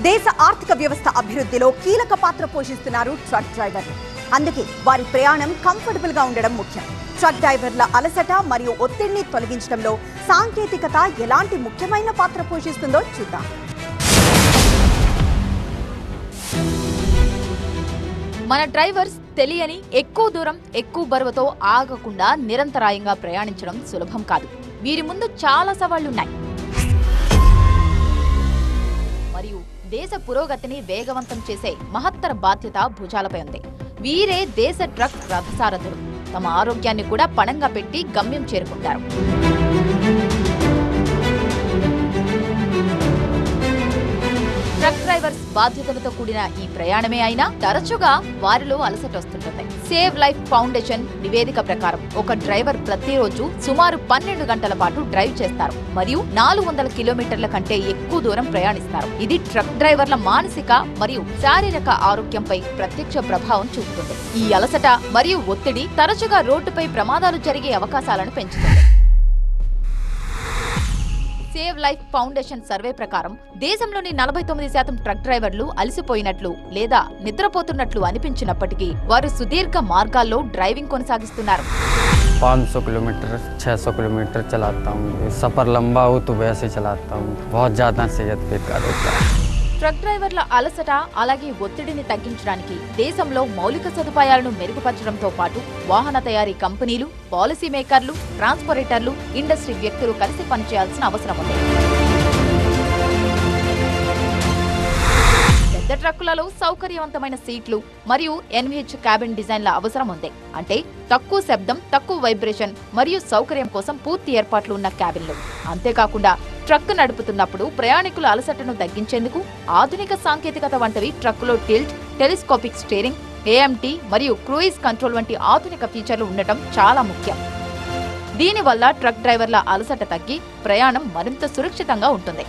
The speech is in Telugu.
దేశ ఆర్థిక వ్యవస్థ అభివృద్ధిలో కీలక పాత్ర పోషిస్తున్నారు ట్రక్ డ్రైవర్లు. అందుకే వారి ప్రయాణం కంఫర్టబుల్ గా ఉండడం ముఖ్యం. ట్రక్ డ్రైవర్ల అలసట మరియు ఒత్తిడిని తొలగించడంలో సాంకేతికత ఎలాంటి ముఖ్యమైన పాత్ర పోషిస్తుందో చూద్దాం. మన డ్రైవర్స్ తెలియని ఎక్కువ దూరం ఎక్కువ బరువుతో ఆగకుండా నిరంతరాయంగా ప్రయాణించడం సులభం కాదు. వీరి ముందు చాలా సవాళ్లున్నాయి. మరియు దేశ పురోగతిని వేగవంతం చేసే మహత్తర బాధ్యత భుజాలపై ఉంది. వీరే దేశ ట్రక్ రథసారథులు. తమ ఆరోగ్యాన్ని కూడా పణంగా పెట్టి గమ్యం చేరుకుంటారు. ట్రక్ డ్రైవర్స్ బాధ్యతలతో కూడిన ఈ ప్రయాణమే అయినా తరచుగా వారిలో అలసట వస్తుంటుంది. సేవ్ లైఫ్ ఫౌండేషన్ నివేదిక ప్రకారం ఒక డ్రైవర్ ప్రతిరోజు సుమారు 12 గంటల పాటు డ్రైవ్ చేస్తారు మరియు 400 కిలోమీటర్ల కంటే ఎక్కువ దూరం ప్రయాణిస్తారు. ఇది ట్రక్ డ్రైవర్ల మానసిక మరియు శారీరక ఆరోగ్యంపై ప్రత్యక్ష ప్రభావం చూపుతుంది. ఈ అలసట మరియు ఒత్తిడి తరచుగా రోడ్డుపై ప్రమాదాలు జరిగే అవకాశాలను పెంచుతుంది. సేవ్ లైఫ్ ఫౌండేషన్ సర్వే ప్రకారం దేశంలోని 49% ట్రక్ డ్రైవర్లు అలసిపోయినట్లు లేదా నిద్రపోతున్నట్లు అనిపించినప్పటికీ వారు సుదీర్ఘ మార్గాల్లో డ్రైవింగ్ కొనసాగిస్తున్నారు. 500 किलोमीटर 600 किलोमीटर चलाता हूँ. सफ़र लंबा हो तो वैसे चलाता हूँ. बहुत ज़्यादा सेहत बेकार होता है. ట్రక్ డ్రైవర్ల అలసట అలాగే ఒత్తిడిని తగ్గించడానికి దేశంలో మౌలిక సదుపాయాలను మెరుగుపరచడంతో పాటు వాహన తయారీ కంపెనీలు, పాలసీ మేకర్లు, ట్రాన్స్పోరేటర్లు, ఇండస్ట్రీ వ్యక్తులు కలిసి పనిచేయాల్సిన అవసరం ఉంది. పెద్ద ట్రక్కులలో సౌకర్యవంతమైన సీట్లు మరియు ఎన్విహెచ్ క్యాబిన్ డిజైన్ల అవసరం ఉంది. అంటే తక్కువ శబ్దం, తక్కువ వైబ్రేషన్ మరియు సౌకర్యం కోసం పూర్తి ఏర్పాట్లు ఉన్న క్యాబిన్లు. అంతేకాకుండా ట్రక్ నడుపుతున్నప్పుడు ప్రయాణికుల అలసటను తగ్గించేందుకు ఆధునిక సాంకేతికత వంటివి ట్రక్కులో టిల్ట్, టెలిస్కోపిక్ స్టీరింగ్, ఏఎంటీ మరియు క్రూయిజ్ కంట్రోల్ వంటి ఆధునిక ఫీచర్లు ఉండటం చాలా ముఖ్యం. దీనివల్ల ట్రక్ డ్రైవర్ల అలసట తగ్గి ప్రయాణం మరింత సురక్షితంగా ఉంటుంది.